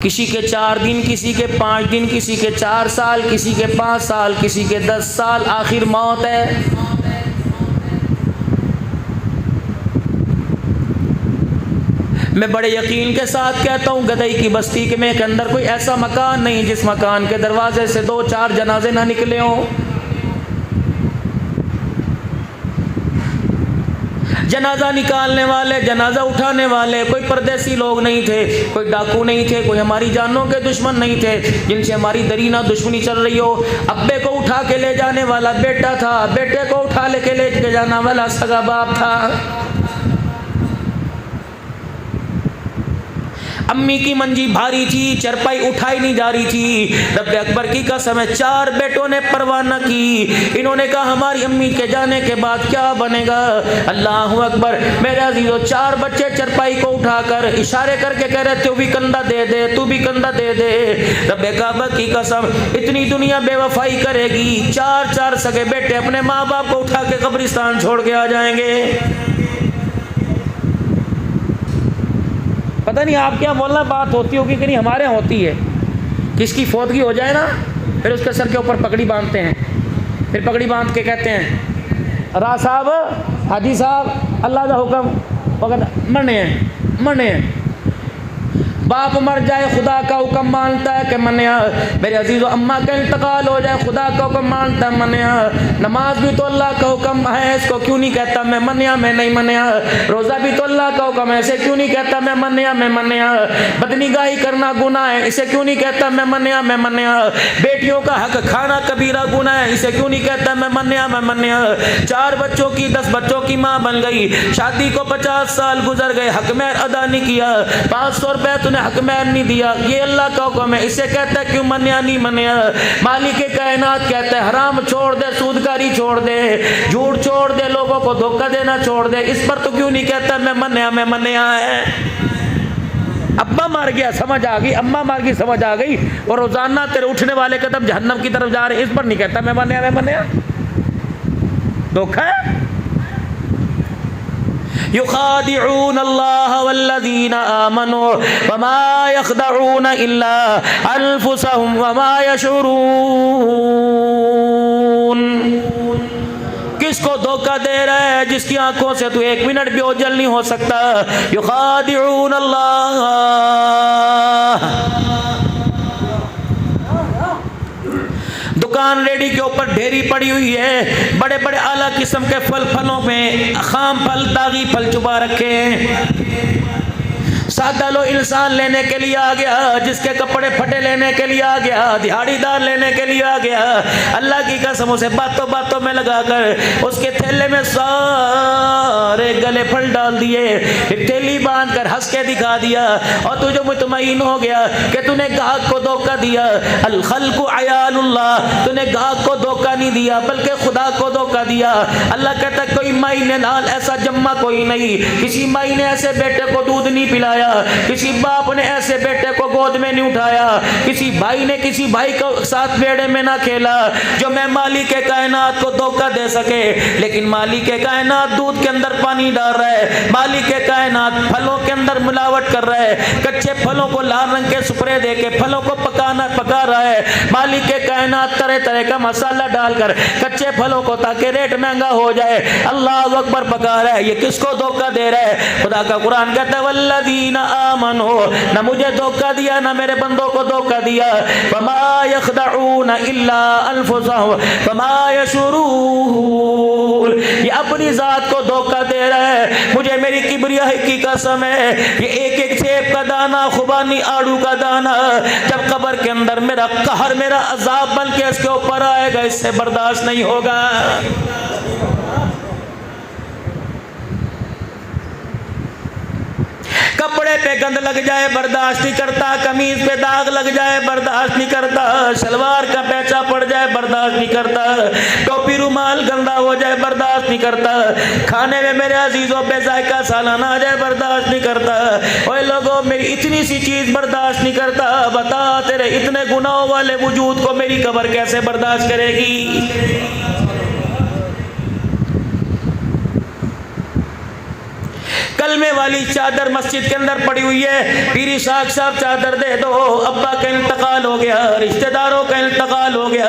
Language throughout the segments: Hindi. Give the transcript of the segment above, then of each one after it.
किसी के 4 दिन, किसी के 5 दिन, किसी के 4 साल, किसी के 5 साल, किसी के 10 साल, आखिर मौत है। मैं बड़े यकीन के साथ कहता हूँ गदई की बस्ती के में के अंदर कोई ऐसा मकान नहीं जिस मकान के दरवाजे से 2-4 जनाजे ना निकले हों। जनाजा निकालने वाले, जनाजा उठाने वाले कोई परदेसी लोग नहीं थे, कोई डाकू नहीं थे, कोई हमारी जानों के दुश्मन नहीं थे जिनसे हमारी दरीना दुश्मनी चल रही हो। अब्बे को उठा के ले जाने वाला बेटा था, बेटे को उठा लेके ले जाने वाला सगा बाप था। अम्मी की मंजी भारी थी, चरपाई उठाई नहीं जा रही थी। रब्बे अकबर की कसम है 4 बेटों ने परवाह न की। इन्होंने कहा हमारी अम्मी के जाने के बाद क्या बनेगा। अल्लाह अकबर। मेरे अजीजों 4 बच्चे चरपाई को उठाकर इशारे करके कह रहे तू भी कंधा दे दे, तू भी कंधा दे दे। रब्बे काबा की कसम इतनी दुनिया बेवफाई करेगी, 4 सगे बेटे अपने माँ बाप को उठा के कब्रिस्तान छोड़ के आ जाएंगे। पता नहीं आप क्या बोलना, बात होती होगी कि नहीं, हमारे यहाँ होती है। किसकी फौतगी हो जाए ना, फिर उसके सर के ऊपर पगड़ी बांधते हैं, फिर पगड़ी बांध के कहते हैं रा साहब, हाजी साहब, अल्लाह का हुक्म मरने हैं। बाप मर जाए खुदा का हुक्म मानता है कि मनिया। मेरे अजीज़ अम्मा का इंतकाल हो जाए खुदा का हुक्म मानता है मनिया। नमाज भी तो अल्लाह का हुक्म है, इसको क्यों नहीं कहता मैं मनिया, मैं नहीं मनिया। रोज़ा भी तो अल्लाह का हुक्म है, इसे क्यों नहीं कहता मैं मनिया, मैं मनिया। बदनिगाही करना गुनाह है, इसे क्यों नहीं कहता मैं मनिया, मैं मनिया। बेटियों का हक खाना कबीरा गुनाह है, इसे क्यों नहीं कहता मैं मनिया, मैं मनिया। 4 बच्चों की 10 बच्चों की माँ बन गई, शादी को 50 साल गुजर गए, हक महर अदा नहीं किया, 500 रुपये तूने हक महर नहीं दिया, ये अल्लाह का हुक्म है, इसे कहता है क्यों मनिया, नहीं मनिया। मालिक कायनात कहता है हराम छोड़ दे, सूदकारी छोड़ दे, झूठ छोड़ दे, लोगों को धोखा देना छोड़ दे, इस पर तो क्यों नहीं कहता मैं मनिया, मैं मनिया है। अब्बा मार गया समझ आ गई, अम्मा मार गई समझ आ गई, और रोजाना तेरे उठने वाले कदम जहन्नम की तरफ जा रहे, इस पर नहीं कहता मैं मनिया, मैं मनिया। धोखा है। युखादिऊन अल्लाह वल्लज़ीना आमनू वमा यख़दऊन इल्ला अनफुसहुम वमा यशऊरून। किसको धोखा दे रहा है जिसकी आंखों से तू 1 मिनट भी ओझल नहीं हो सकता। युखादिऊन अल्लाह। दुकान रेडी के ऊपर ढेरी पड़ी हुई है, बड़े बड़े आला किस्म के फलों में खाम फल, दागी फल छुपा रखे हैं। सादा लो इंसान लेने के लिए आ गया, जिसके कपड़े फटे लेने के लिए आ गया, दिहाड़ीदार लेने के लिए आ गया। अल्लाह की कसम से बातों में लगाकर उसके थैले में सारे गले फल डाल दिए, थैली बांध कर हंस के दिखा दिया, और तुझे मुतमईन हो गया कि तूने गाहक को धोखा दिया। अल खल्कु अयालुल्लाह, तूने गाहक को धोखा नहीं दिया बल्कि खुदा को धोखा दिया। अल्लाह कहता कोई माई ने नाल ऐसा जम्मा कोई नहीं, किसी माई ने ऐसे बेटे को दूध नहीं पिलाया, किसी बाप ने ऐसे बेटे को गोद में नहीं उठाया, किसी भाई ने किसी भाई को साथ बेड़े में ना खेला, जो मैं मालिक के कायनात को धोखा दे सके। लेकिन मालिक के कायनात दूध के अंदर पानी डाल रहा है, मालिक के कायनात फलों के अंदर मिलावट कर रहा है, कच्चे फलों को लाल रंग के स्प्रे दे के फलों को पका रहा है। मालिक के कायनात तरह तरह का मसाला डालकर कच्चे फलों को ताकि रेट महंगा हो जाए अल्लाह अकबर पका रहा है। ये किसको धोखा दे रहा है? खुदा का कुरान कहता है वल्लज़ीना आमनू, न मुझे धोखा दिया न मेरे बंदों को धोखा दिया। वमा यख़दऊन इल्ला अनफुसहुम वमा यशऊरून, ये अपनी जात को धोखा दे रहा है। मुझे मेरी किबरियाई की कसम है, ये एक सेब का दाना, खुबानी आड़ू का दाना, जब कब्र के अंदर मेरा कहर, मेरा अजाब बन के इसके ऊपर आएगा, इससे बर्दाश्त नहीं होगा। कपड़े पे गंद लग जाए बर्दाश्त नहीं करता, कमीज पे दाग लग जाए बर्दाश्त नहीं करता, शलवार का पैचा पड़ जाए बर्दाश्त नहीं करता, टोपी रुमाल गंदा हो जाए बर्दाश्त नहीं करता, खाने में मेरे अजीजों पे जायका सालाना आ जाए बर्दाश्त नहीं करता। ओए लोगों मेरी इतनी सी चीज बर्दाश्त नहीं करता, बता तेरे इतने गुनाहों वाले वजूद को मेरी कब्र कैसे बर्दाश्त करेगी। कलमे वाली चादर मस्जिद के अंदर पड़ी हुई है। पीरी साहब चादर दे दो, अब्बा का इंतकाल हो गया, रिश्तेदारों का इंतकाल हो गया,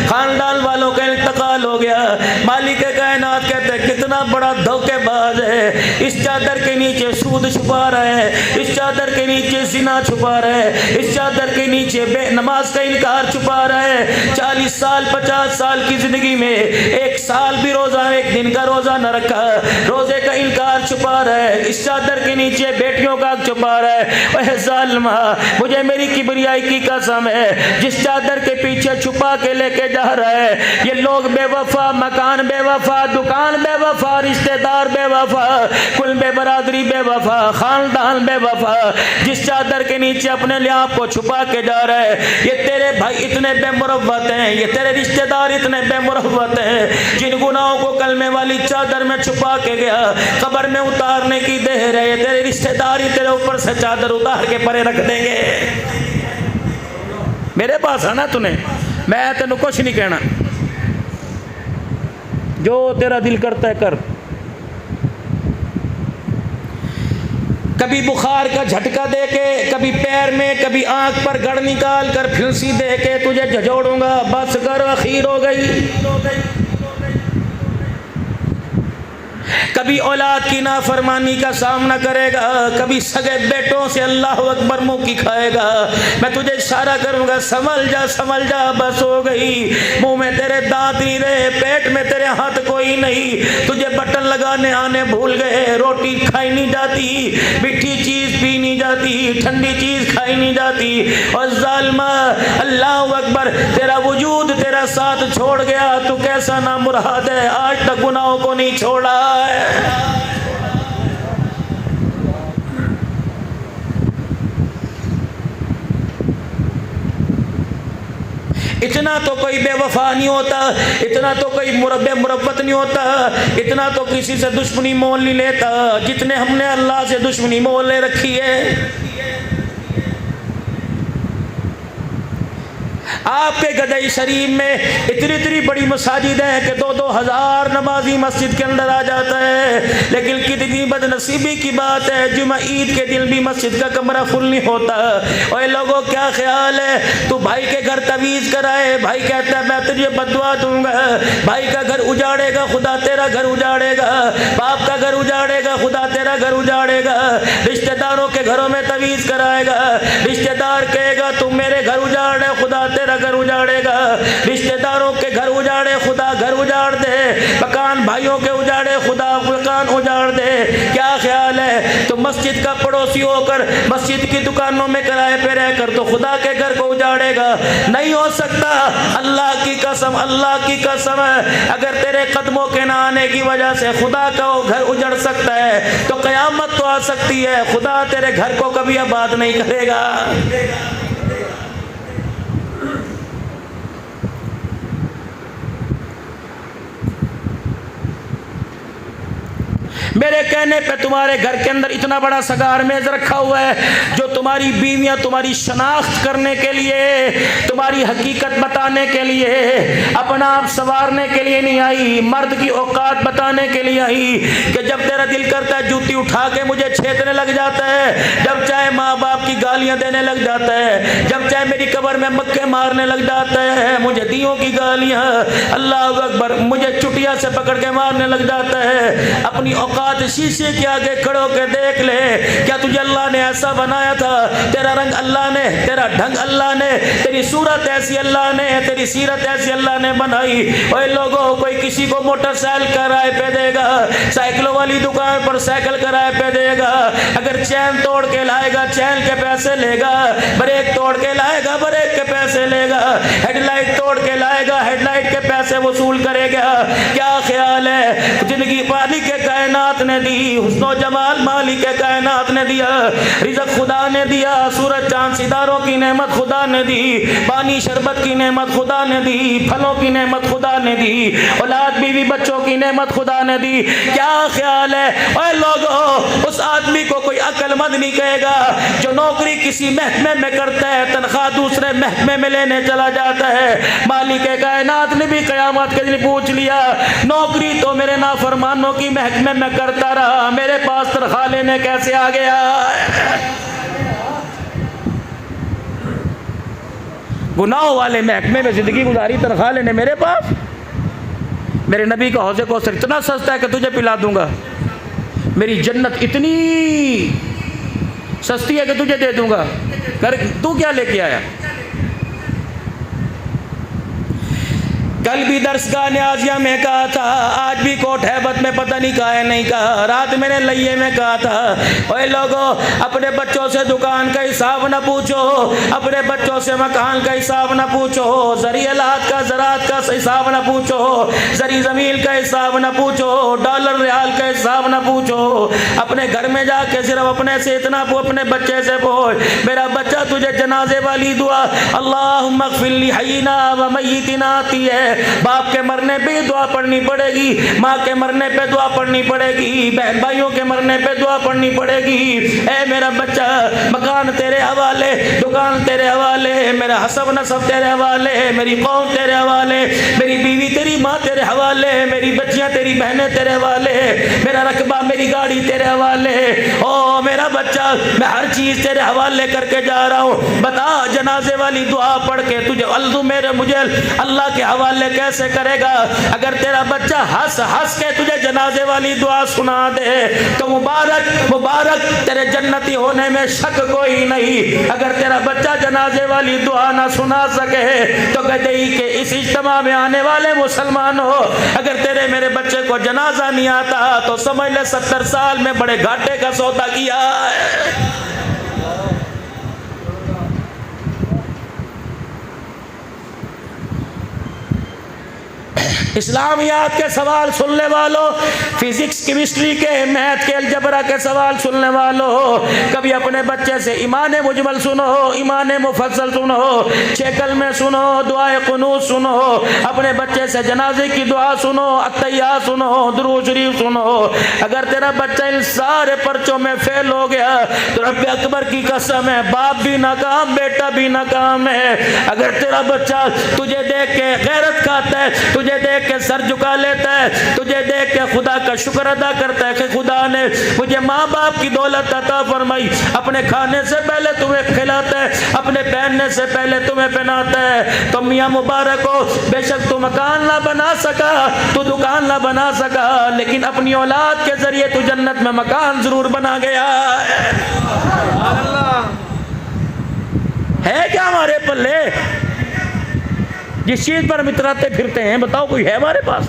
खानदान वालों का इंतकाल हो गया। मालिक कायनात कहते हैं कितना बड़ा धोखेबाज है, इस चादर के नीचे सूद छुपा रहा है, इस चादर के नीचे जिना छुपा रहा है, इस चादर के नीचे बेनमाज का इनकार छुपा रहा है। 40 साल 50 साल की जिंदगी में एक साल भी रोजा, एक दिन का रोजा न रखा, रोजे का इनकार छुपा रहा है, इस चादर के नीचे बेटियों का छुपा रहा है। वह जालिमा, मुझे मेरी किबरियाई की कसम है, जिस चादर के पीछे छुपा के लेके जा रहा है, ये लोग बेवफा, मकान बेवफा, दुकान बेवफा, रिश्तेदार बेवफा, कुल बेबरादरी बेवफा, खानदान बेवफा, जिस चादर के नीचे अपने लिए आपको छुपा के जा रहा है, ये तेरे भाई इतने बेमुरव्वत हैं, ये तेरे रिश्तेदार इतने बेमुरव्वत हैं, जिन गुनाहों को कलमे वाली चादर में छुपा के गया, कब्र में उतारने की देर है, ये तेरे रिश्तेदार ही तेरे ऊपर से चादर उतार के परे रख देंगे। मेरे पास आना तूने, मैं तेन कुछ नहीं कहना, जो तेरा दिल करता है कर। कभी बुखार का झटका दे के, कभी पैर में, कभी आंख पर गड़ निकाल कर फिंसी दे के तुझे झजोड़ूंगा, बस कर, अखीर हो गई। कभी औलाद की नाफरमानी का सामना करेगा, कभी सगे बेटों से अल्लाह अकबर मुंह की खाएगा, मैं तुझे इशारा करूंगा संभल जा, बस हो गई। मुंह में तेरे दांत नहीं रहे, पेट में तेरे हाथ कोई नहीं, तुझे बटन लगाने आने भूल गए, रोटी खाई नहीं जाती, मीठी चीज पी नहीं जाती, ठंडी चीज खाई नहीं जाती। और जालिमा, अल्लाह अकबर, तेरा वजूद तेरा साथ छोड़ गया, तू कैसा ना मुराद है, आज तक गुनाहों को नहीं छोड़ा है। इतना तो कोई बेवफा नहीं होता, इतना तो कोई मुरब्बत नहीं होता, इतना तो किसी से दुश्मनी मोल नहीं लेता जितने हमने अल्लाह से दुश्मनी मोल ले रखी है। आपके गदई शरीफ में इतनी बड़ी मसाजिद है कि 2-2 हज़ार नमाजी मस्जिद के अंदर आ जाता है, लेकिन कितनी बदनसीबी की बात है, जुमा ईद के दिन भी मस्जिद का कमरा फुल नहीं होता। और लोगों क्या ख्याल है, तू भाई के घर तवीज़ कराए, भाई कहता है मैं तुझे बदुआ दूंगा, भाई का घर उजाड़ेगा खुदा तेरा घर उजाड़ेगा, बाप का घर उजाड़ेगा खुदा तेरा घर उजाड़ेगा, रिश्तेदारों के घरों में तवीज़ कराएगा, रिश्तेदार कहेगा तुम मेरे घर उजाड़े, खुदा तेरा घर उजाड़ेगा, रिश्तेदारों के घर उजाड़े खुदा घर उजाड़ दे, मकान भाइयों के उजाड़े खुदा मकान उजाड़ दे। क्या ख्याल है, तो मस्जिद का पड़ोसी होकर मस्जिद की दुकानों में किराए पे रहकर तो खुदा के घर को उजाड़ेगा? नहीं हो सकता। अल्लाह की कसम, अल्लाह की कसम, अगर तेरे कदमों के ना आने की वजह से खुदा का घर उजड़ सकता है तो कयामत तो आ सकती है, खुदा तेरे घर को कभी आबाद नहीं करेगा। मेरे कहने पे तुम्हारे घर के अंदर इतना बड़ा सगार मेज रखा हुआ है जो तुम्हारी बीवियां तुम्हारी शनाख्त करने के लिए, तुम्हारी हकीकत बताने के लिए, अपना आप संवारने के लिए नहीं आई, मर्द की औकात बताने के लिए आई कि जब तेरा दिल करता है जूती उठा के मुझे छेदने लग जाता है, जब चाहे माँ बाप की गालियां देने लग जाता है, जब चाहे मेरी कब्र में मक्के मारने लग जाता है, मुझे दियों की गालियां, अल्लाह अकबर, मुझे चुटिया से पकड़ के मारने लग जाता है। अपनी औकात शीशे के आगे खड़ो के देख ले, क्या तुझे अल्लाह ने ऐसा बनाया था? तेरा रंग अल्लाह ने, तेरा ढंग अल्लाह ने, तेरी सूरत ऐसी अल्लाह ने, तेरी सीरत ऐसी अल्लाह ने बनाई। ओए लोगों, कोई किसी को मोटरसाइकिल किराए पे देगा, साइकिलों वाली दुकान पर साइकिल किराए पे देगा, अगर चैन तोड़ के लाएगा चैन के पैसे लेगा, ब्रेक तोड़ के लाएगा ब्रेक के पैसे लेगा, हेडलाइट तोड़ के लाएगा हेडलाइट के पैसे वसूल करेगा। क्या ख्याल है, जिंदगी मालिक के कायनात ने दी, हुस्नो जमाल मालिक के कायनात ने दिया, रिज़्क़ खुदा ने दिया, सूरज चांद सितारों की नेमत खुदा ने दी, पानी शरबत की नेमत खुदा ने दी, फलों की नेमत खुदा ने दी, औलाद बीवी बच्चों की नेमत खुदा ने दी। क्या ख्याल है ओए लोगों, उस आदमी को कोई अक्लमंद नहीं कहेगा जो नौकरी किसी महकमे में करता है, तनख्वाह दूसरे महकमे में लेने चला जाता है। मालिक के कायनात ने भी कयामत के दिन पूछ लिया, नौकरी तो मेरे नाफरमानों की महकमे में करता करता रहा, मेरे पास तनख्वाह लेने कैसे आ गया? गुनाहों वाले महकमे में जिंदगी गुजारी, तनख्वाह लेने मेरे पास। मेरे नबी का हौज़े कौसर इतना सस्ता है कि तुझे पिला दूंगा। मेरी जन्नत इतनी सस्ती है कि तुझे दे दूंगा, कर तू क्या लेके आया? कल भी दर्सगाह न्याज़िया में कहा था, आज भी कोट हैबत में पता नहीं कहा है नहीं कहा, रात मैंने लइये में कहा था, ओए लोगों अपने बच्चों से दुकान का हिसाब न पूछो, अपने बच्चों से मकान का हिसाब न पूछो, ज़रियलात का ज़रात का हिसाब न पूछो, ज़री ज़मीन का हिसाब न पूछो, डॉलर रियाल का हिसाब न पूछो। अपने घर में जाके सिर्फ अपने से इतना अपने बच्चे से बोल, मेरा बच्चा तुझे जनाजे वाली दुआ अल्लाहुम्मा अग़फ़िर ली हय्यिना व मय्यितिना आती है। बाप के मरने पे दुआ पढ़नी पड़ेगी, माँ के मरने पे दुआ पढ़नी पड़ेगी, बहन भाइयों के मरने पे दुआ पढ़नी पड़ेगी। ए मेरा बच्चा, मकान तेरे हवाले, दुकान तेरे हवाले, मेरा हसब नसब तेरे हवाले, मेरी कौम तेरे हवाले, मेरी बीवी तेरी माँ तेरे हवाले, मेरी बच्चियाँ तेरी बहनें तेरे हवाले, मेरा रकबा मेरी गाड़ी तेरे हवाले। ओ मेरा बच्चा, मैं हर चीज़ तेरे हवाले करके जा रहा हूँ। बता जनाजे वाली दुआ पढ़ के तुझे मुझे अल्लाह के हवाले कैसे करेगा? अगर तेरा बच्चा हंस हंस के तुझे जनाजे वाली दुआ सुना दे तो मुबारक मुबारक, तेरे जन्नती होने में शक कोई नहीं। अगर तेरा बच्चा जनाजे वाली दुआ ना सुना सके तो गदई के इस इज्तिमा में आने वाले मुसलमान हो, अगर तेरे मेरे बच्चे को जनाजा नहीं आता तो समझ ले 70 साल में बड़े घाटे का सौदा किया है। इस्लामियात के सवाल सुनने वालों, फिजिक्स केमिस्ट्री के, मैथ के, अलजबरा के सवाल सुनने वालों, कभी अपने बच्चे से ईमान मुजमल सुनो, ईमान मुफस्सल सुनो, छेकल में सुनो, दुआए कुनूत सुनो, अपने बच्चे से जनाजे की दुआ सुनो, अत्तहियात सुनो, दुरूद शरीफ सुनो। अगर तेरा बच्चा इन सारे पर्चों में फेल हो गया तो रब्बे अकबर की कसम है, बाप भी नाकाम, बेटा भी नाकाम है। अगर तेरा बच्चा तुझे देख के गैरत खाता है, तुझे देख के सर झुका लेता है, तुझे देख के खुदा का शुक्र अदा करता है कि खुदा ने मुझे माँ बाप की दौलत अता फरमाई, अपने खाने से पहले तुम्हें खिलाता है, अपने पहनने से पहले तुम्हें पहनाता है, तो मियाँ मुबारक हो। बेशक तू मकान ना बना सका, तू दुकान ना बना सका, लेकिन अपनी औलाद के जरिए तू जन्नत में मकान जरूर बना गया है। क्या हमारे पल्ले जिस चीज पर हम इतराते फिरते हैं, बताओ कोई है हमारे पास?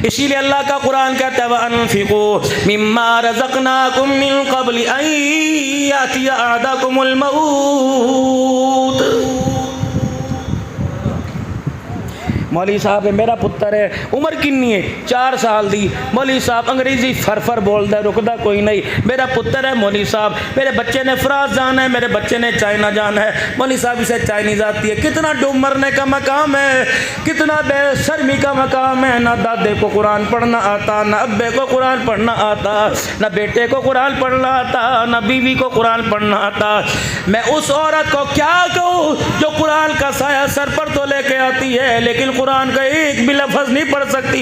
इसीलिए अल्लाह का कुरान कहता है वअन्फिकू मिम्मा रज़क़नाकुम मिन क़ब्ल अन यातिया अहदकुमुल मौत। मौलवी साहब है, मेरा पुत्र है, उम्र किन्नी है? 4 साल दी। मौलवी साहब अंग्रेजी फर बोलता है, रुकदा कोई नहीं। मेरा पुत्र है मौलवी साहब, मेरे बच्चे ने फ्रांस जाना है, मेरे बच्चे ने चाइना जाना है। मौलवी साहब इसे चाइनीज आती है। कितना डूब मरने का मकाम है, कितना बेशर्मी का मकाम है। ना दादे को कुरान पढ़ना आता, ना अब्बे को कुरान पढ़ना आता, ना बेटे को कुरान पढ़ना आता, ना बीवी को कुरान पढ़ना आता। मैं उस औरत को क्या कहूँ जो कुरान का साया सर पर तो लेके आती है लेकिन कुरान का एक भी लफ्ज नहीं पढ़ सकती।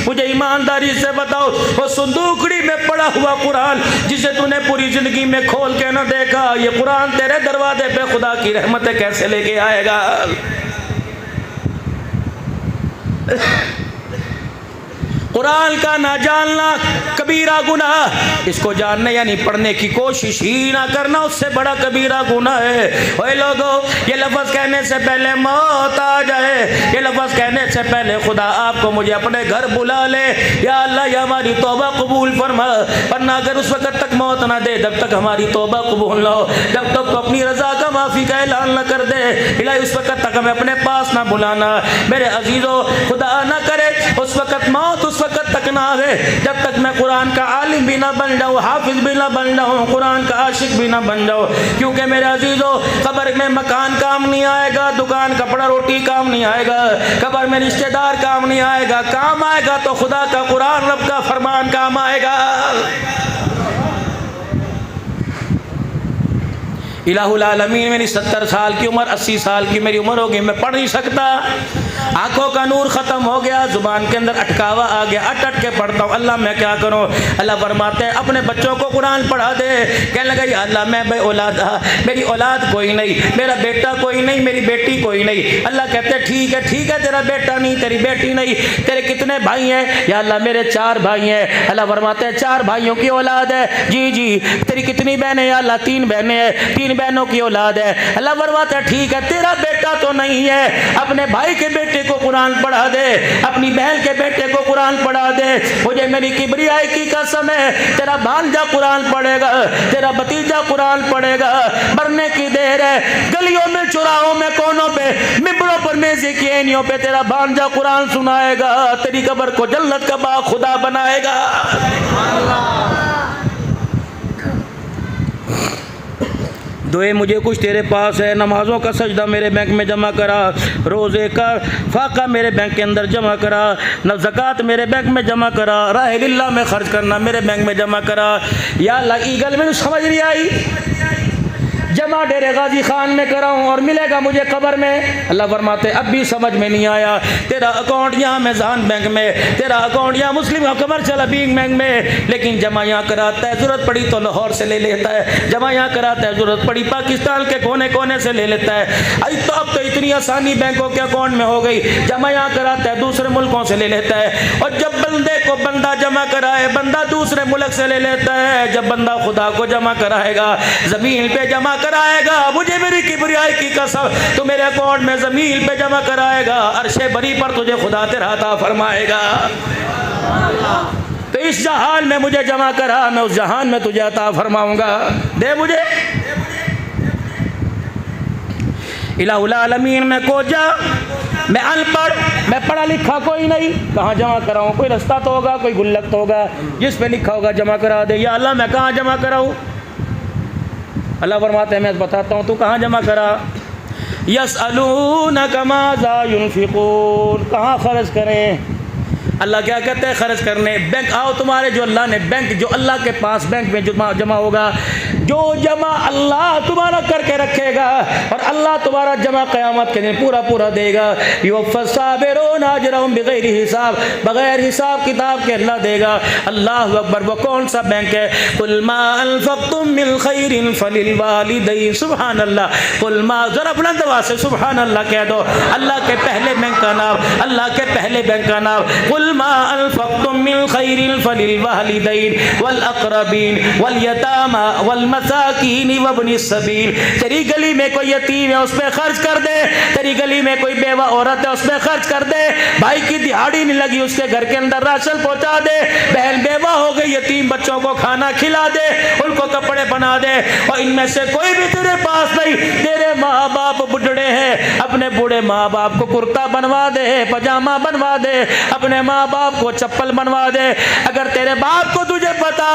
मुझे ईमानदारी से बताओ, वो संदूकड़ी में पड़ा हुआ कुरान जिसे तूने पूरी जिंदगी में खोल के न देखा, ये कुरान तेरे दरवाजे पे खुदा की रहमतें कैसे लेके आएगा? कुरान का ना जानना कबीरा गुनाह, इसको जानने यानी पढ़ने की कोशिश ही ना करना उससे बड़ा कबीरा गुनाह है। ओए लोगों, ये लफ्ज़ कहने से पहले मौत आ जाए, ये लफ्ज़ कहने से पहले खुदा आपको मुझे अपने घर बुला ले, या अल्लाह या हमारी तौबा कबूल फरमा। वरना अगर उस वक्त तक मौत ना दे, जब तक हमारी तौबा कबूल ना हो, जब तक तो अपनी रजा का माफ़ी का ऐलान न कर दे, इलाही उस वक्त तक हमें अपने पास ना बुलाना। मेरे अजीज़ों, खुदा ना करे उस वक्त मौत उस वक्त तक ना आवे जब तक मैं कुरान का आलिम भी ना बन जाऊँ, हाफिज भी ना बन जाऊँ, कुरान का आशिक भी ना बन जाऊँ। क्योंकि मेरे अजीजों, कब्र में मकान काम नहीं आएगा, दुकान कपड़ा रोटी काम नहीं आएगा, कब्र में रिश्तेदार काम नहीं आएगा, काम आएगा तो खुदा का कुरान रब का फरमान काम आएगा। इलाहुल आलमीन मेरी 70 साल की उम्र, 80 साल की मेरी उम्र हो गई, मैं पढ़ नहीं सकता, आंखों का नूर ख़त्म हो गया, ज़ुबान के अंदर अटकावा आ गया, अट के पढ़ता हूँ, अल्लाह मैं क्या करूँ। अल्लाह फरमाते हैं अपने बच्चों को कुरान पढ़ा दे। कहने लगा या अल्लाह मैं बे औलाद, मेरी औलाद कोई नहीं, मेरा बेटा कोई नहीं, मेरी बेटी कोई नहीं। अल्लाह कहते हैं ठीक है तेरा बेटा नहीं, तेरी बेटी नहीं, तेरे कितने भाई हैं? या अल्लाह मेरे 4 भाई हैं। अल्लाह फरमाते हैं 4 भाइयों की औलाद है। जी। तेरी कितनी बहनें? या अल्लाह 3 बहनें हैं, 3 बहनों की औलाद है। अल्लाह फरमाते हैं ठीक है तेरा बेटा तो नहीं है, अपने भाई के बेटे को कुरान पढ़ा दे, अपनी बहन के बेटे को कुरान पढ़ा दे। मुझे मेरी किबरियाई की कसम है, तेरा भांजा कुरान पढ़ेगा, तेरा भतीजा कुरान पढ़ेगा। मरने की देर है, गलियों में, चौराहों में, कोनों पे, मिंबरों पर, मेज़े की एनियों पे तेरा भांजा कुरान सुनाएगा, तेरी कब्र को जन्नत का बाग खुदा बनाएगा। दुए मुझे कुछ तेरे पास है, नमाजों का सजदा मेरे बैंक में जमा करा, रोज़े का फाका मेरे बैंक के अंदर जमा करा, न ज़कात मेरे बैंक में जमा करा, राह लिल्लाह में खर्च करना मेरे बैंक में जमा करा। या अल्लाह ईगल में समझ नहीं आई, जमा डेरे गाजी खान में कराऊं और मिलेगा मुझे कब्र में। अल्लाह फरमाते अब भी समझ में नहीं आया, तेरा अकाउंट यहाँ मेज़ान बैंक में, तेरा अकाउंट यहाँ मुस्लिम कमर्शियल बैंक में, लेकिन जमा यहाँ कराता है, ज़रूरत पड़ी तो लाहौर से ले लेता है, जमा यहाँ कराता है, ज़रूरत पड़ी पाकिस्तान के कोने कोने से ले लेता है। अब तो इतनी आसानी बैंकों के अकाउंट में हो गई, जमा यहाँ कराता है, दूसरे मुल्कों से ले लेता है। और जब बंदे को बंदा जमा कराए, बंदा दूसरे मुल्क से ले लेता है। जब बंदा खुदा को जमा कराएगा, ज़मीन पे जमा कराएगा, मुझे मेरी किबरियाई की कसम, तो मेरे अकाउंट में ज़मीन पे जमा कराएगा, अर्शे बरी पर तुझे खुदा तेरा अता फरमाएगा। तो इस जहान में मुझे जमा करा, मैं उस जहान में तुझे अता फरमाऊंगा, दे मुझे। इलाहुल आलमीन में को जा, मैं अनपढ़, मैं पढ़ा लिखा कोई नहीं, कहाँ जमा कराऊँ? कोई रास्ता तो होगा, कोई गुल्लक तो होगा जिस पे लिखा होगा जमा करा दे। या अल्लाह मैं कहाँ जमा कराऊँ? अल्लाह फरमाते हैं मैं बताता हूँ, तू कहाँ जमा करा। यसअलूनका माज़ा युनफ़िक़ून, कहाँ खर्च करें? अल्लाह क्या कहते हैं खर्च करने। बैंक आओ तुम्हारे, जो अल्लाह ने बैंक, जो अल्लाह के पास बैंक में जमा होगा, जो जमा अल्लाह तुम्हारा करके रखेगा और अल्लाह तुम्हारा जमा क़यामत के दिन पूरा पूरा देगा। युवफ़्फ़ासाबिरूना अजरहुम बिग़ैरि हिसाब, बग़ैर हिसाब किताब के अल्लाह देगा। अल्लाहु अकबर। वो कौन सा बैंक है? कुल मा अनफ़क़्तुम मिन ख़ैरिन फ़लिलवालिदैन, सुभान अल्लाह। कुल मा, ज़रा बुलंद आवाज़ से सुभान अल्लाह कह दो। अल्लाह के पहले बैंक का नाम, अल्लाह के पहले बैंक का नाम। कुल मा अनफ़क़्तुम मिन ख़ैरिन फ़लिलवालिदैन वल अक़रबीन वल यतामा वल मसाकीन वब्निस सबील। तेरी गली में कोई यतीम है, उस पर खर्च कर दे। तेरी गली में कोई बेवा औरत है, उस पर खर्च कर दे। भाई की दिहाड़ी नहीं लगी, उसके घर के अंदर राशन पहुंचा दे। बहन बेवा हो गई, यतीम बच्चों को खाना खिला दे, उनको कपड़े बना दे। और इनमें से कोई भी तेरे पास नहीं, तेरे माँ बाप बुढ़े हैं, अपने बूढ़े माँ बाप को कुर्ता बनवा दे, पजामा बनवा दे, अपने माँ बाप को चप्पल बनवा दे। अगर तेरे बाप को तुझे पता,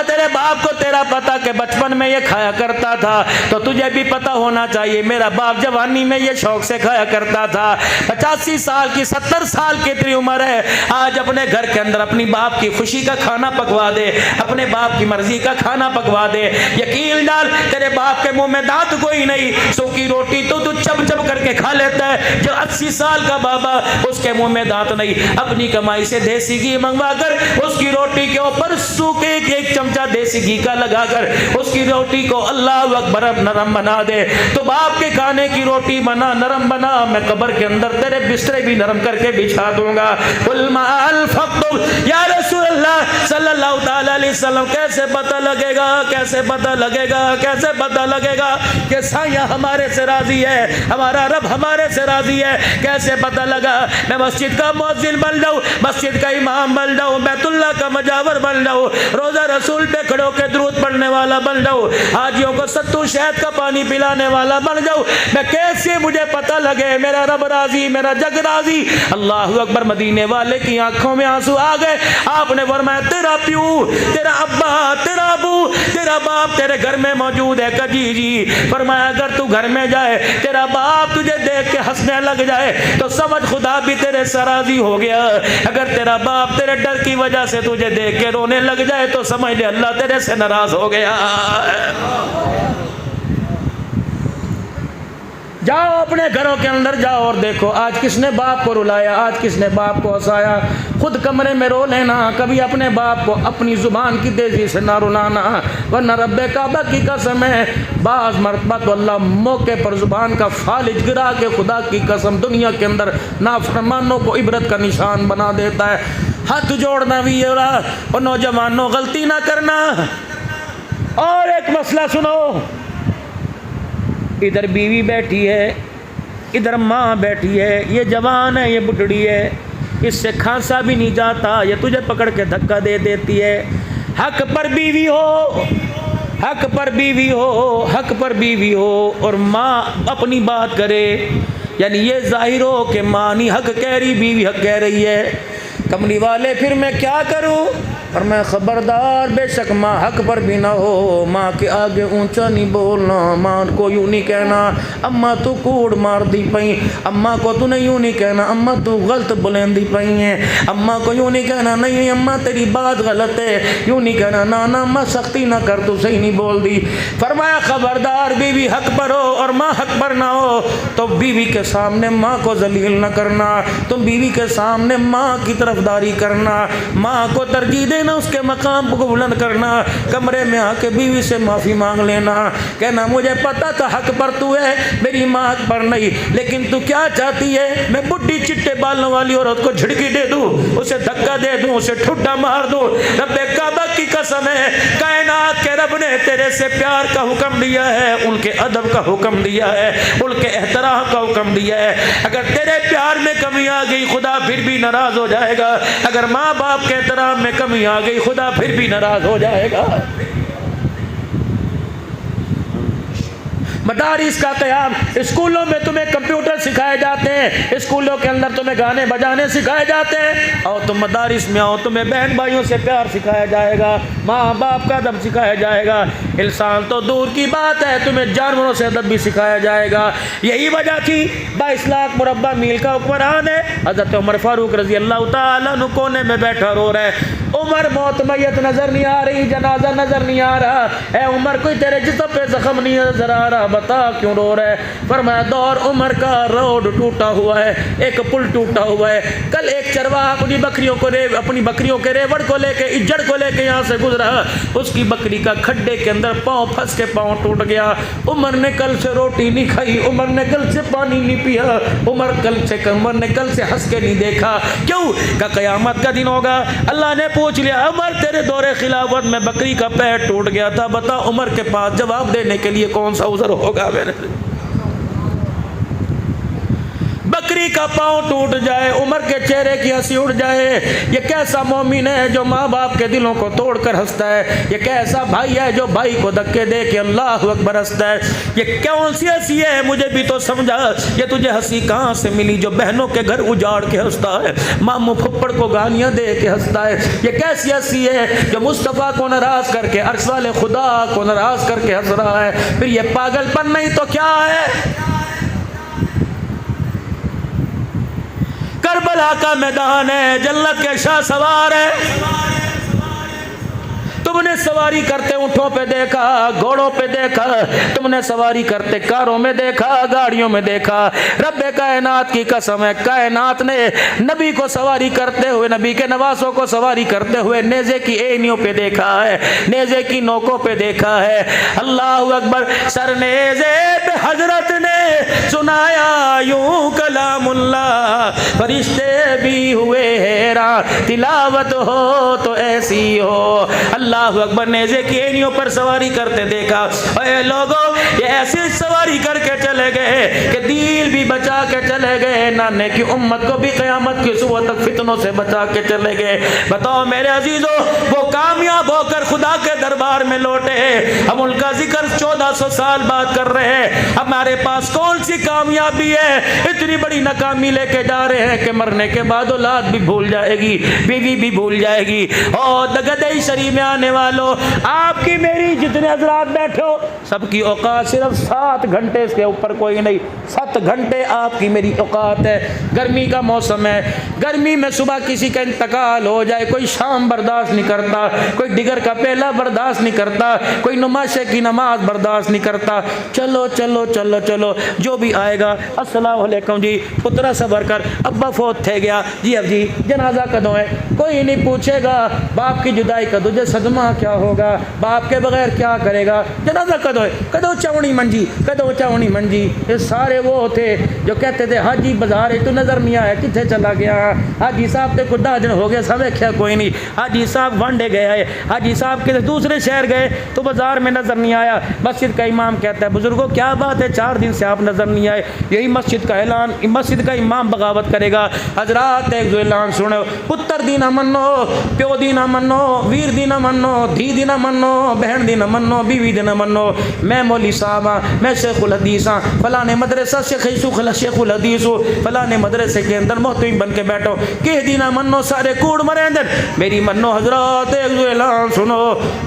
तेरे बाप को तेरा पता कि बचपन में ये खाया करता था, तो तुझे भी पता होना चाहिए मेरा बाप जवानी में ये शौक से खाया करता था। 85 साल की, 70 साल की तेरी उम्र है, आज अपने घर के अंदर अपनी बाप की खुशी का खाना पकवा दे, अपने बाप की मर्जी का खाना पकवा दे। यकीन डाल तेरे बाप के मुंह में दांत कोई नहीं, सूखी रोटी तो तू चब चब करके खा लेता है। जो 80 साल का बाबा, उसके मुंह में दांत नहीं, अपनी कमाई से देसी घी मंगवा कर उसकी रोटी के ऊपर सूखे एक चमचा देसी घी का लगाकर उसकी रोटी को अल्लाह अकबर नरम बना दे। तो बाप के खाने की रोटी बना, नरम बना, मैं कब्र के अंदर तेरे बिस्तरे भी नरम करके बिछा दूंगा। कुल मा अनफ़क़्तुम, या रसूल अल्लाह सल्लल्लाहु तआला अलैहि वसल्लम, कैसे पता लगेगा, कैसे पता लगेगा, कैसे पता लगेगा कि साया हमारे से राजी है, हमारा रब हमारे से राजी है? कैसे पता लगा? मैं मस्जिद का मुअज्जिन बन जाऊं, मस्जिद का इमाम बन जाऊं, बैतुल्लाह का मजावर बन जाऊं, रोजा रसूल पे खड़ो के दुरूद पढ़ने वाला बन जाऊं, हाजियों को सत्तू शहद का पानी पिलाने वाला बन जाऊं, मैं कैसे मुझे पता लगे मेरा रब राजी, मेरा जग राजी? अल्लाहु अकबर। मदीने वाले की आंखों में आंसू आ गए। आपने फरमाया तेरा प्यू, तेरा अब्बा, तेरा अबू, तेरा बाप तेरे घर में मौजूद है। कजी जी फरमाया अगर तू घर में जाए, तेरा बाप तुझे देख के हंसने लग जाए, तो समझ खुदा भी तेरे से राजी हो गया। अगर तेरा बाप तेरे डर की वजह से तुझे देख के रोने लग जाए, तो समझ ले अल्लाह तेरे से नाराज हो गया। जाओ अपने घरों के अंदर जाओ और देखो आज किसने बाप को रुलाया, आज किसने बाप को हंसाया। खुद कमरे में रो लेना, कभी अपने बाप को अपनी ज़ुबान की तेज़ी से ना रुलाना, वरना रब्बे काबा की कसम है बाज़ मरतबा तो अल्लाह मौके पर ज़ुबान का फालिज गिरा के खुदा की कसम दुनिया के अंदर नाफरमानों को इबरत का निशान बना देता है। हाथ जोड़ना भी ये और नौजवानों गलती ना करना। और एक मसला सुनो, इधर बीवी बैठी है, इधर माँ बैठी है, ये जवान है, ये बुढ़ड़ी है, इससे खांसा भी नहीं जाता, ये तुझे पकड़ के धक्का दे देती है। हक पर बीवी हो, हक पर बीवी हो, हक पर बीवी हो और माँ अपनी बात करे, यानी ये जाहिर हो कि माँ नहीं हक कह रही, बीवी हक कह रही है। कमली वाले फिर मैं क्या करूँ? और मैं खबरदार बेशक माँ हक पर भी ना हो, माँ के आगे ऊंचा नहीं बोलना, माँ को यूँ नहीं कहना अम्मा तू कूड़ मार दी पई, अम्मा को तूने यूँ नहीं कहना अम्मा तू गलत बुलंदी पई है, अम्मा को यूँ नहीं कहना नहीं अम्मा तेरी बात गलत है, यूँ नहीं कहना ना ना अम्मा सख्ती ना कर तू सही नहीं बोल दी। फरमाया खबरदार बीवी हक पर हो और माँ हक पर ना हो तो बीवी के सामने माँ को जलील न करना, तुम बीवी के सामने माँ की तरफदारी करना, माँ को तरजीह देना, उसके मकाम को बुलंद करना, कमरे में आके बीवी से माफ़ी मांग लेना, कहना मुझे पता था हक पर तू है, मेरी माँ हक पर नहीं, लेकिन तू क्या चाहती है मैं बुढ़ी चिट्टे बालों वाली औरत को झिड़की दे दूँ, उसे धक्का दे दूँ, उसे ठुड्डा मार दूँ। रब्बे काबा की कसम है कायनात के रब ने तेरे से प्यार का हुक्म दिया है, उनके अदब का हुक्म दिया है, उनके एहतराम का हुक्म दिया है। अगर तेरे प्यार में कमी आ गई खुदा फिर भी नाराज हो जाएगा, अगर माँ बाप के एहतराम में कमी आ गई खुदा फिर भी नाराज हो जाएगा। मदारिस का क़याम, स्कूलों में तुम्हें कंप्यूटर सिखाए जाते हैं, स्कूलों के अंदर तुम्हें गाने बजाने सिखाए जाते हैं, और तुम मदारिस में आओ तुम्हें बहन भाइयों से प्यार सिखाया जाएगा, माँ बाप का अदब सिखाया जाएगा, इंसान तो दूर की बात है तुम्हें जानवरों से अदब भी सिखाया जाएगा। यही वजह थी 22 लाख मुरब्बा मील का हुक्मरान है हज़रत उमर फारूक रज़ी अल्लाह ताला अन्हु कोने में बैठा रो रहा है। उमर मौत मैयत नजर नहीं आ रही, जनाजा नजर नहीं आ रहा है, उमर कोई तेरे जिस्म पे जख्म नहीं नजर आ रहा, बता क्यों रो रहा है? फरमाया दौर उमर का रोड टूटा हुआ है, एक पुल टूटा हुआ है, कल एक चरवाहा अपनी बकरियों के रेवड़ को लेके इज्जड़ को लेके यहाँ से गुजरा, उसकी बकरी का खड्डे के अंदर पाँव फंस के पाँव टूट गया। उमर ने कल से रोटी नहीं खाई, उमर ने कल से पानी नहीं पिया, उमर ने कल से हंस के नहीं देखा। क्यों? का क़यामत का दिन होगा, अल्लाह ने पूछ लिया उमर तेरे दौरे खिलाफत में बकरी का पैर टूट गया था, बता उमर के पास जवाब देने के लिए कौन सा उज़र होगा? मेरे बकरी का पाँव टूट जाए, उमर के चेहरे की हंसी उड़ जाए, ये कैसा मोमिन है जो माँ बाप के दिलों को तोड़कर हंसता है, ये कैसा भाई है जो भाई को धक्के दे के अल्लाह अकबर हंसता है, ये कौन सी हंसी है मुझे भी तो समझा, ये तुझे हंसी कहाँ से मिली जो बहनों के घर उजाड़ के हंसता है, मामू फुप्पड़ को गालियाँ दे के हंसता है, ये कैसी हंसी है जो मुस्तफ़ा को नाराज करके अर्श वाले खुदा को नाराज करके हंस रहा है? फिर ये पागलपन नहीं तो क्या है? करबला का मैदान है, जन्नत के शाह सवार है, तुमने सवारी करते ऊँटों पे देखा, घोड़ों पे देखा, तुमने सवारी करते कारों में देखा, गाड़ियों में देखा। रब्बे कायनात की कसम है कायनात ने नबी को सवारी करते हुए, नबी के नवासों को सवारी करते हुए नेज़े की एनियों पे देखा है, नेज़े की नोकों पे देखा है। अल्लाह अकबर। सर नेज़े पे हजरत ने सुनाया यूं कलामुल्लाह, फरिश्ते भी हुए हैरान, तिलावत हो तो ऐसी हो। अल्लाह अकबर। नेज़े की एनियों पर सवारी करते देखा, अरे लोगों ये ऐसी सवारी करके चले गए कि दिल भी बचा के चले गए, नाने की उम्मत को भी क़यामत की सुबह तक फितनों से बचा के चले गए। बताओ मेरे अजीजों, वो कामयाब होकर खुदा के दरबार में लौटे, हम उनका जिक्र 1400 साल बाद कर रहे हैं। हमारे पास कौन सी कामयाबी है? इतनी बड़ी नाकामी लेके जा रहे हैं कि मरने के बाद औलाद भी भूल जाएगी, बीवी भी भूल जाएगी। और दगदई शरीफ में आने वालों, आपकी मेरी जितने हजरात बैठो, सबकी औकात औकात सिर्फ 7 घंटे, इसके ऊपर कोई नहीं। 7 घंटे आपकी मेरी औकात है। गर्मी का मौसम है, गर्मी में सुबह किसी का इंतकाल हो जाए, कोई शाम बर्दाश्त नहीं करता, कोई डिगर का पहला बर्दाश्त नहीं करता, कोई नुमाशे की नमाज बर्दाश्त नहीं करता। चलो चलो चलो चलो, जो भी आएगा अस्सलाम वालेकुम जी, पुत्रा सबर कर, अब्बा फोत थे गया जी, अब जी जनाजा कदों है, कोई नहीं पूछेगा बाप की जुदाई का तुझे सदमा क्या होगा, बाप के बगैर क्या करेगा, जनाजा कदों है, कदों चावनी मंजी, कदों चावनी मंजी। ये सारे वो थे जो कहते थे हाजी बाजार तो नज़र नहीं आया, कितने चला गया हाजी साहब, ते कुछ दिन हो गया, सब क्या कोई नहीं, हाजी साहब वांडे गए है, हाजी साहब के दूसरे शहर गए तो बाजार में नज़र नहीं आया। मस्जिद का इमाम कहता है बुजुर्गों क्या बात है, 4 दिन से आप नज़र नहीं आए, यही मस्जिद का ऐलान, मस्जिद का इमाम बगावत करेगा। हजरात एक ऐलान सुनो, पुत्र दी ना मनो, प्यो दी ना मनो, वीर दी ना मनो, धी दी ना मनो, बहन दी ना मनो, बीवी दी ना मनो। मैं मौली साहब हाँ, मैं शेखुल हदीस हाँ, फलाने मदरसा से खैसू खला शेखुल हदीस हो, फलाने मदरसे के अंदर मोहतमिम बन के बैठो, कह दी ना मनो सारे कूड़ मरे अंदर, मेरी मनो। हजरात एक ऐलान सुनो,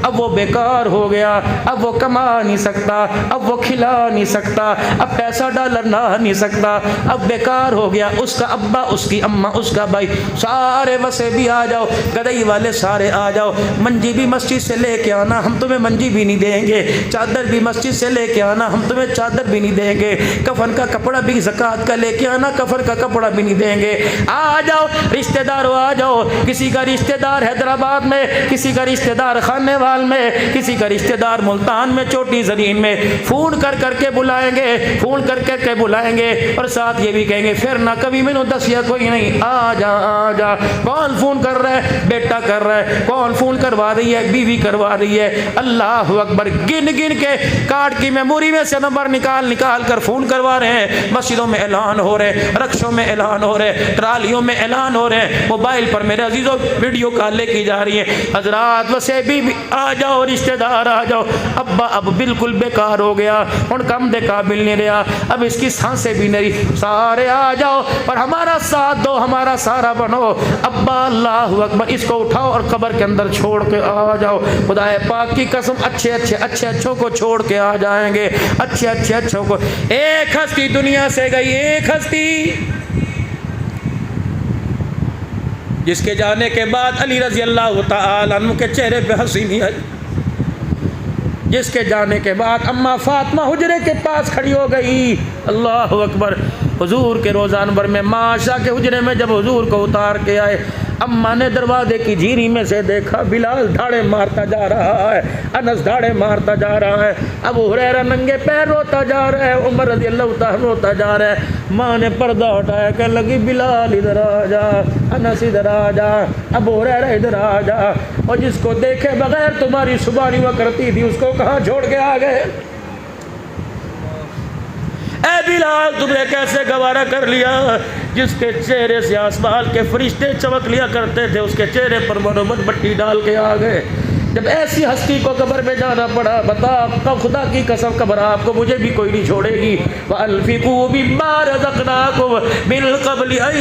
अब वो बेकार हो गया, अब वो कमा नहीं सकता, अब वो खिला नहीं सकता, अब पैसा डॉलर ना नहीं सकता, अब बेकार हो गया। उसका अब्बा, उसकी अम्मा, उसका भाई, सारे वसे भी आ जाओ, गदई वाले सारे आ जाओ, मंजी भी मस्जिद से लेके आना, हम तुम्हें मंजी भी नहीं देंगे, चादर भी मस्जिद से लेके आना, हम तुम्हें चादर भी नहीं देंगे, कफन का कपड़ा भी ज़कात का लेके आना, कफन का कपड़ा भी नहीं देंगे। आ जाओ रिश्तेदारों आ जाओ, किसी का रिश्तेदार हैदराबाद में, किसी का रिश्तेदार खानेवाल में, किसी का रिश्तेदार मुल्तान में, चोटी ज़रीन में, फ़ोन कर करके बुलाएंगे, फ़ोन कर करके बुलाएंगे और साथ ये भी कहेंगे फिर ना कभी मैंने दसिया कोई नहीं, आ जा आ जा। कौन फ़ोन कर रहा है, बेटा कर रहा है, कौन फ़ोन करवा रही है, बीवी करवा रही है। अल्लाह अकबर, गिन गिन के कार्ड की मेमोरी में से नंबर निकाल निकाल कर फ़ोन करवा रहे हैं। मस्जिदों में ऐलान हो रहे, रक्षों में ऐलान हो रहे, ट्रालियों में ऐलान हो रहे, मोबाइल पर मेरे अजीज़ों वीडियो कॉलें की जा रही है। हजरात वैसे भी आ जाओ, रिश्तेदार आ जाओ, अब्बा अब बिल्कुल बेकार हो गया, उन कम दे काबिल नहीं रहा, अब इसकी सांसें भी नहीं, सारे आ जाओ और हमारा साथ दो, हमारा सारा बनो। अब्बा अल्लाह अकबर, इसको उठाओ और कब्र के अंदर छोड़ के आ जाओ। खुदा पाक की कसम, अच्छे अच्छे अच्छे अच्छों को छोड़ के आ जाएंगे, अच्छे अच्छे अच्छों को। एक हस्ती दुनिया से गई, एक हस्ती जिसके जाने के बाद अली रजी अल्लाह तआला अन्हु के चेहरे पे हंसी नहीं आई, जिसके जाने के बाद अम्मा फातिमा हुजरे के पास खड़ी हो गई। अल्लाह अकबर, हुजूर के रोज़ानवर में माशा के हुजरे में जब हुजूर को उतार के आए, अम्मा ने दरवाजे की झीरी में से देखा, बिलाल धाड़े मारता जा रहा है, अनस धाड़े मारता जा रहा है, अबू हुरैरा नंगे पैर रोता जा रहा है, उमर रज़ी अल्लाह तआला रोता जा रहा है। माँ ने पर्दा उठाया, कहने लगी बिलाल इधर आ जा, अनस इधर आ जा, अबू हुरैरा इधर आ जा, और जिसको देखे बगैर तुम्हारी सुबानी हुआ करती थी उसको कहाँ छोड़ के आ गए। ऐ बिलाल तुमने कैसे गवारा कर लिया, जिसके चेहरे से आसमान के फरिश्ते चमक लिया करते थे उसके चेहरे पर मनोमन मट्टी डाल के आ गए। जब ऐसी हस्ती को कब्र में जाना पड़ा, बता कब खुदा की कसम कब्र आपको मुझे भी कोई नहीं छोड़ेगी। वअन्फिकू मिम्मा रज़क़नाकुम मिन क़ब्लि अन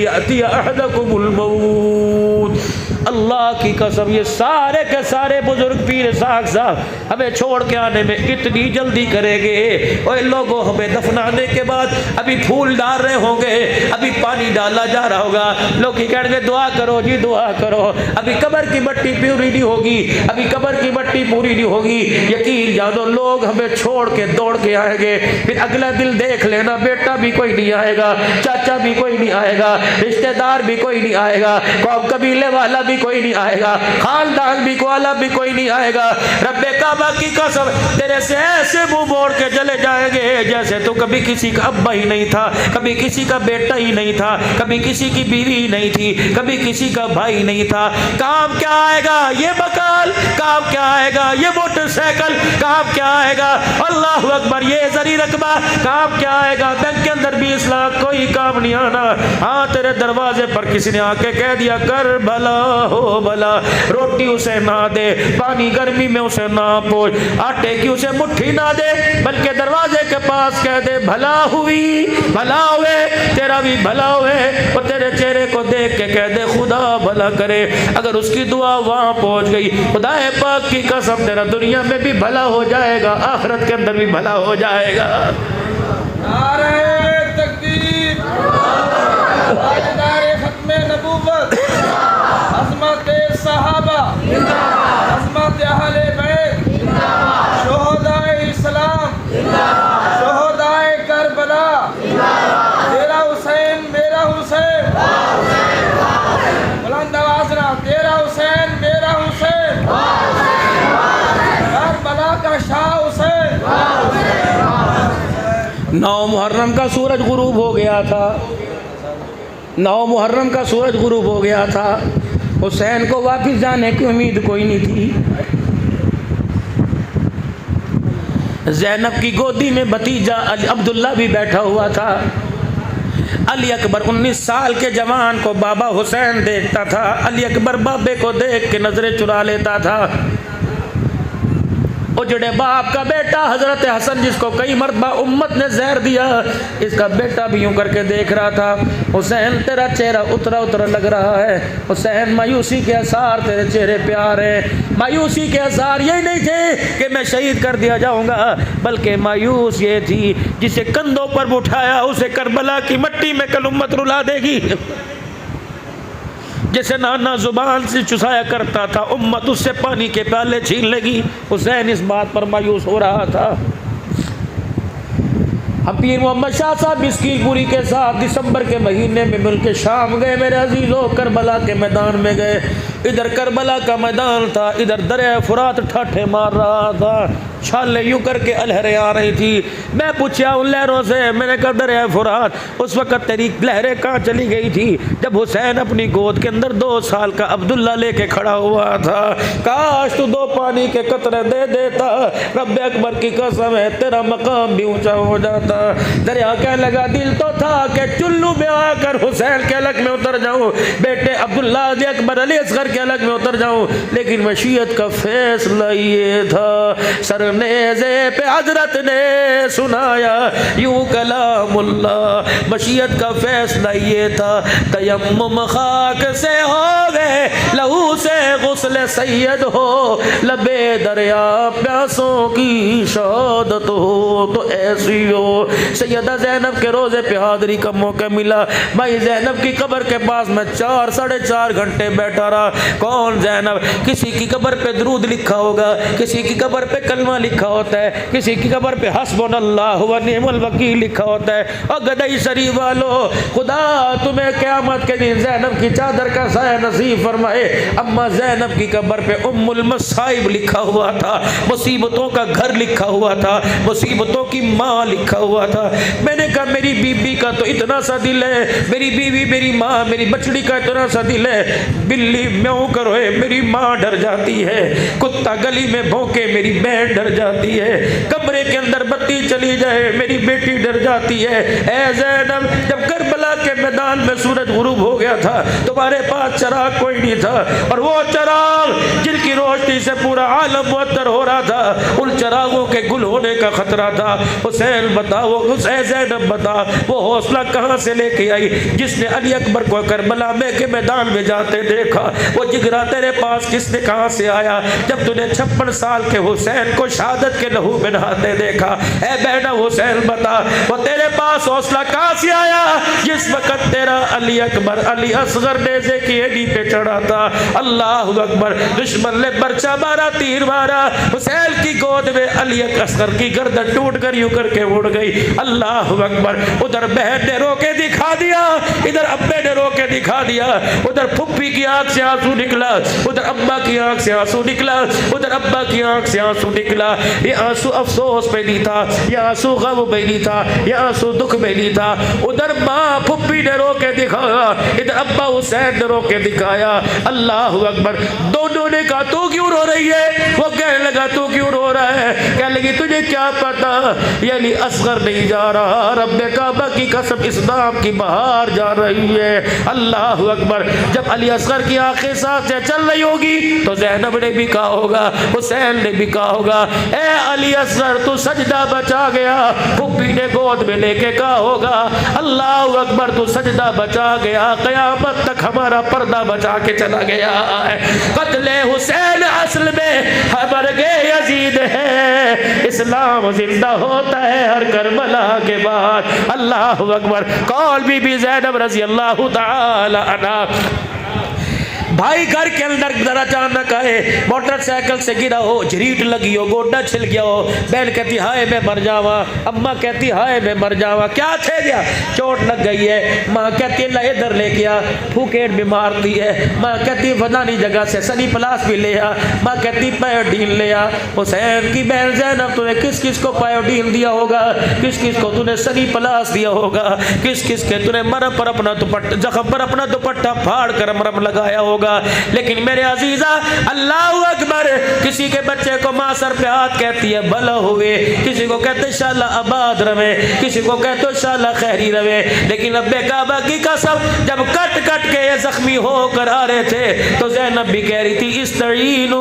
यअतिया अहदकुमुल मौत। अल्लाह की कसम, ये सारे के सारे बुजुर्ग पीर साहब हमें छोड़ के आने में इतनी जल्दी करेंगे। और लोगों हमें दफनाने के बाद अभी फूल डाल रहे होंगे, अभी पानी डाला जा रहा होगा, लोग कहेंगे दुआ करो जी दुआ करो, अभी कब्र की मट्टी पूरी नहीं होगी, अभी कब्र की मट्टी पूरी नहीं होगी। यकीन जानो लोग हमें छोड़ के दौड़ के आएंगे, फिर अगला दिल देख लेना, बेटा भी कोई नहीं आएगा, चाचा भी कोई नहीं आएगा, रिश्तेदार भी कोई नहीं आएगा, कौम कबीले वाला भी कोई नहीं आएगा, खानदान भी वाला भी कोई नहीं आएगा। रब्बे काबा की कसम, तेरे से ऐसे मुंह मोड़ के चले जाएंगे जैसे तो कभी किसी का अब्बा ही नहीं था, कभी किसी का बेटा ही नहीं था, कभी किसी की बीवी ही नहीं थी, कभी किसी का भाई नहीं था। काम क्या आएगा ये बकाल, काम क्या आएगा ये मोटरसाइकिल, काम क्या आएगा अल्लाह अकबर ये जरी रकबा, काम क्या आएगा बैंक के अंदर 20 लाख, कोई काम नहीं आना। हाँ तेरे दरवाजे पर किसी ने आके कह दिया कर भला हो भला। रोटी उसे ना दे, पानी गर्मी में उसे ना पोछ, आटे की उसे मुट्ठी ना दे, बल्कि दरवाजे के पास कह दे भला हुई, भला हुए, तेरा भी भला हुए, और तेरे चेहरे को देख के कह दे खुदा भला करे। अगर उसकी दुआ वहां पहुंच गई, खुदा पाक की कसम तेरा दुनिया में भी भला हो जाएगा, आखिरत के अंदर भी भला हो जाएगा। नारे तकबीर, ताजदारे खत्मे नबूवत, अज़मते सहाबा, अज़मते अहले बैत, शोहदाए इस्लाम, शोहदाए करबला, तेरा हुसैन मेरा हुसैन, बुलंद आवाज़ ना, तेरा हुसैन मेरा हुसैन, करबला का शाह हुसैन। 9 मुहर्रम का सूरज गुरूब हो गया था, 9 मुहर्रम का सूरज गुरूब हो गया था। हुसैन को वापस जाने की उम्मीद कोई नहीं थी। ज़ैनब की गोदी में भतीजा अब्दुल्ला भी बैठा हुआ था। अली अकबर 19 साल के जवान को बाबा हुसैन देखता था। अली अकबर बाबे को देख के नजरें चुरा लेता था। उजड़े बाप का बेटा हजरत हसन, जिसको कई मरतबा उम्मत ने जहर दिया, इसका बेटा भी यूं करके देख रहा था। हुसैन तेरा चेहरा उतरा उतरा लग रहा है। हुसैन मायूसी के आसार तेरे चेहरे पे आ रहे हैं। मायूसी के आसार यही नहीं थे कि मैं शहीद कर दिया जाऊंगा, बल्कि मायूस ये थी जिसे कंधों पर उठाया उसे करबला की मिट्टी में कल उम्मत रुला देगी। जैसे नाना जुबान से चुसाया करता था, उम्मत उससे पानी के प्याले छीन लेगी। हुसैन इस बात पर मायूस हो रहा था। हम पीर मोहम्मद शाह साहब मिस्कीनपुरी के साथ दिसंबर के महीने में मुल्क शाम गए। मेरे अजीजों, करबला के मैदान में गए। इधर करबला का मैदान था, इधर दरिया फुरात ठाठे मार रहा था, छाले यूं करके अलहरें आ रही थी। मैं पूछा उन लहरों से, मैंने कहा दरिया फुरात उस वक़्त तेरी लहरें कहाँ चली गई थी जब हुसैन अपनी गोद के अंदर 2 साल का अब्दुल्ला लेके खड़ा हुआ था? काश तू 2 पानी के कतरे दे देता, रब अकबर की कसम है तेरा मकाम भी ऊंचा हो जाता। दरिया कहने लगा दिल तो था कि चुल्लू में आकर हुसैन के अलग में उतर जाऊं, बेटे अब्दुल्ला अकबर अली असगर के अलग में उतर जाऊं, लेकिन मशीयत का फैसला ये था। सरनेज़े पे हजरत ने सुनाया यूं कलामुल्लाह, मशीयत का फैसला ये था। तयम्मुम खाक से हो गए, लहू से गुस्ल सैयद हो, लबे दरिया प्यासों की शहादत हो तो ऐसी हो। सैयदा ज़ैनब के रोज़े पे हाज़री का मौका मिला। भाई ज़ैनब की कब्र के पास मैं 4 साढ़े 4 घंटे बैठा रहा। कौन ज़ैनब? किसी की कब्र पे दरूद लिखा होगा, किसी की कब्र पे कलमा लिखा होता है, किसी की कब्र पे हस्बुनल्लाहु व निअमल वकील लिखा होता है। और गदई शरीफ वालों, खुदा तुम्हें क़यामत के दिन ज़ैनब की चादर का साया नसीब फरमाए। अम्मा ज़ैनब की कब्र पे उम्मुल मसाइब लिखा हुआ था, मुसीबतों का घर लिखा हुआ था, मुसीबतों की माँ लिखा हुआ था। मैंने कहा मेरी बीबी का तो इतना सा दिल है, मेरी बीवी मेरी माँ मेरी बछड़ी का इतना सा दिल है। बिल्ली म्याऊं करोए मेरी माँ डर जाती है, कुत्ता गली में भौंके मेरी बहन डर जाती है, कमरे के अंदर बत्ती चली जाए मेरी बेटी डर जाती है। ऐ ज़ैनब, जब करबला के मैदान में सूरज गुरूब हो गया था, तुम्हारे पास चराग कोई नहीं था, और वो चराग जिनकी रोशनी से पूरा आलम मुअत्तर हो रहा था, उन चरागों के गुल होने का खतरा था। हुसैन बताओ, हुसैन ज़ैनब बता, वो हौसला कहाँ से लेके आई जिसने अली अकबर को करबला में के मैदान में जाते देखा? वो जिगरा तेरे पास किसने कहाँ से आया जब तूने 56 साल के हुसैन को शहादत के लहू में नहाते देखा? ऐ बहना हुसैन बता, वो तेरे पास हौसला कहाँ से आया जिस वक्त तेरा अली अकबर अली असगर नेज़े की एड़ी पे चढ़ा था? अल्लाह अकबर, दुश्मन ने बर्चा मारा, तीर मारा, हुसैन की गोद में अली असगर की गर्दन टूट कर यूं करके उड़ गई। अल्लाह अकबर, उधर बहन ने रोके दिखा दिया, इधर अब्बे ने रोके दिखा दिया, उधर फुप्पी की आंख से आंसू निकला, उधर अब्बा की आंख से आंसू निकला, उधर अब्बा की आंख से आंसू निकला। ये आंसू अफसोस में नहीं था, ये आंसू गम में नहीं था, ये आंसू दुख में नहीं था। उधर माँ फुप्पी ने रोके दिखाया, इधर अब्बा हुसैन ने रोके दिखाया। अल्लाह अकबर, दोनों ने कहा तू क्यों क्यों रो रही है? वो कहने लगा तू क्यों रो रहा है? कहने लगी तुझे क्या पता ये अली असगर नहीं जा रहा, रब्बे काबा की कसम इस्लाम की बहार जा रही है। अल्लाह अकबर। जब अली असगर की आंखें साथ से चल रही होगी तो ज़ैनब ने भी कहा होगा, हुसैन ने भी कहा होगा, ए अली असगर तू सजदा बचा गया। फुप्पी ने गोद में लेके कहा होगा, अल्लाह अकबर तू सजदा बचा गया, क़यामत तक हमारा पर्दा बचा के चला गया है। कत्ले हुसैन असल में मरगे यजीद है, इस्लाम जिंदा होता है हर करबला के बाद। अल्लाह अकबर। कौल बीबी ज़ैनब रज़ी अल्लाह ताला अन्हा। भाई घर के अंदर जरा अचानक आए, मोटरसाइकिल से गिरा हो, झरीट लगी हो, गोडा छिल गया हो। बहन कहती हाय मैं मर जावा, अम्मा कहती हाय मैं मर जावा। क्या थे गया? चोट लग गई है। माँ कहती है ला इधर लेके आ, फूकेट भी मारती है। माँ कहती फलानी जगह से सनी प्लास भी ले आ। माँ कहती पायोडीन ले आ। हुसैन की बहन ज़ैनब तूने किस किस को पायोडीन दिया होगा, किस किस को तूने सनी प्लास दिया होगा, किस किस के तूने मरम पर अपना दुपट्टा जख्म पर अपना दुपट्टा फाड़ कर मरम लगाया होगा। लेकिन मेरे अजीजा अल्लाह अकबर, किसी के बच्चे को माँ सर पे हाथ कहती है भला हुए, किसी को कहते शाला आबाद रवे, किसी को कहते शाला खैरी रवे। लेकिन रब्बे काबा की कसम जब कट कट के ये जख्मी होकर आ रहे थे तो ज़ैनब भी कह रही थी इस्तईनु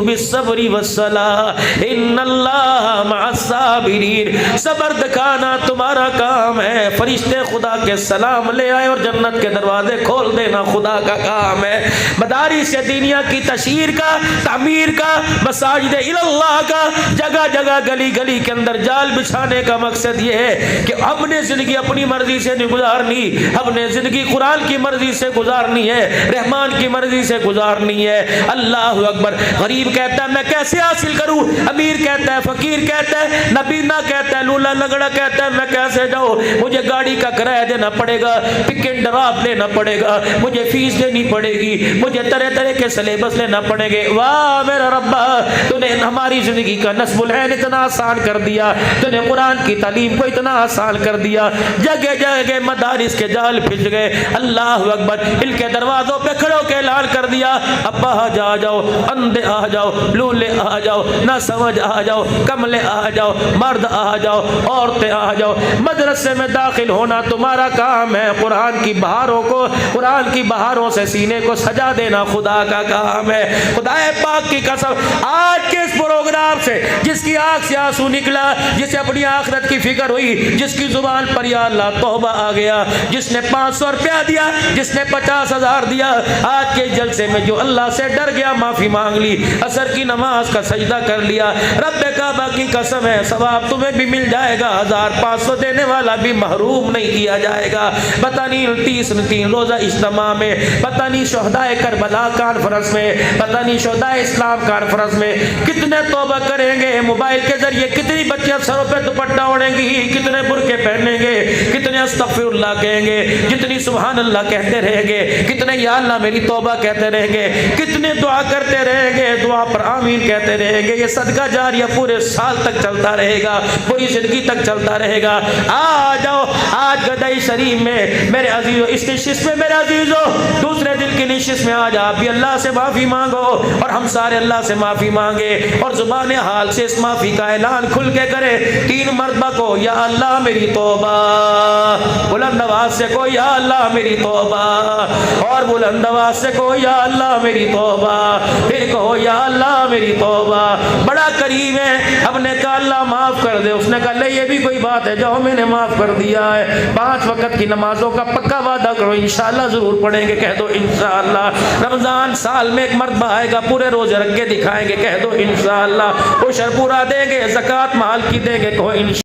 बिस्सब्री वस्सलाह इन्नल्लाह मअस्साबिरीन। सब्र दिखाना तुम्हारा काम है, फरिश्ते खुदा के सलाम ले आए और जन्नत के दरवाजे खोल देना खुदा का काम है। मदारिस दीनिया की तशहीर का, तामीर का, मसाजिद इल्लाह का, जगह जगह गली गली के अंदर जाल बिछाने का मकसद ये है कि हमने जिंदगी अपनी मर्जी से नहीं गुजारनी, हमने जिंदगी कुरान की मर्जी से गुजारनी है, रहमान की मर्जी से गुजारनी है। अल्लाह अकबर। गरीब कहता है मैं कैसे हासिल करूं, अमीर कहता है, फकीर कहता है, नबीना कहता है, लूला लगड़ा कहता है मैं कैसे जाऊं, मुझे गाड़ी का किराया देना पड़ेगा, पिक एंड ड्रॉप लेना पड़ेगा, मुझे फीस देनी पड़ेगी, मुझे तरह तरह के सिलेबस लेना पड़ेंगे। वाह मेरा रब्बा, तूने हमारी जिंदगी का नस्बुल ऐन इतना आसान कर दिया, तूने कुरान की तालीम को इतना आसान कर दिया। जगह जगह मदारिस के जाल फिज गए। अल्लाह अकबर। इनके दरवाजों पे खड़ो के ऐलान कर दिया अब्बा आ जाओ, अंधे आ जाओ, लूले आ जाओ, ना समझ आ जाओ, कमले आ जाओ, मर्द आ जाओ, औरतें आ जाओ। मदरसे में दाखिल होना तुम्हारा काम है, कुरान की बहारों को, कुरान की बहारों से सीने को सजा देना खुदा का काम है। खुदा पाक की कसम आज के इस प्रोग्राम से जिसकी आंख से आंसू निकला, जिसे अपनी आखिरत की फिक्र हुई, जिसकी जुबान पर या अल्लाह तौबा आ गया, जिसने 500 रुपया दिया, जिसने 50,000 दिया, आज के जलसे में जो अल्लाह से डर गया माफी मांग ली, असर की नमाज का सजदा कर लिया, रब्बे काबा की कसम है सवाब तुम्हें भी मिल जाएगा, 1500 देने वाला भी महरूम नहीं किया जाएगा। पता नहीं 30 रोजा इज्तिमा में, पता नहीं शोहदाए करबला कॉन्फ्रेंस में, पता नहीं शोहदाए इस्लाम कॉन्फ्रेंस में कितने तौबा करेंगे, मोबाइल के जरिए कितनी बच्चियां सरों पे दुपट्टा ओढ़ेंगी, कितने बुरके पहनेंगे, कितने अस्तगफिरुल्लाह कहेंगे, जितनी सुभान अल्लाह कहते रहेंगे, कितने या अल्लाह मेरी तौबा कहते रहेंगे, कितने दुआ करते रहेंगे, दुआ पर आमीन कहते रहेंगे। ये सदका जारिया पूरे साल तक चलता रहेगा, पूरी जिंदगी तक चलता रहेगा। आ जाओ आज गदाई शरीफ में मेरे अजीजों, इस नशिस्त में मेरे अजीजों, दूसरे दिन की नशिस्त में आज आप भी अल्लाह से माफी मांगो और हम सारे अल्लाह से माफी मांगे और जुबान हाल से इस माफी का ऐलान खुल के करे 3 मरतबा को, या अल्लाह मेरी तौबा, बुलंद आवाज से को या अल्लाह मेरी तौबा, और बुलंद आवाज से को या अल्लाह मेरी तौबा, फिर कहो या अल्लाह मेरी तौबा। बड़ा करीब है, हमने कहा अल्लाह माफ कर दे, उसने कहा ले ये भी कोई बात है, जाओ मैंने माफ कर दिया है। 5 वक्त की नमाजों का पक्का वादा करो, इंशाअल्लाह जरूर पढ़ेंगे, कह दो इंशाअल्लाह। रमजान साल में एक मरतबा आएगा, पूरे रोजे रख के दिखाएंगे, कह दो इंशाअल्लाह। उशर पूरा देंगे, ज़कात माल की देंगे, कहो इंशाअल्लाह।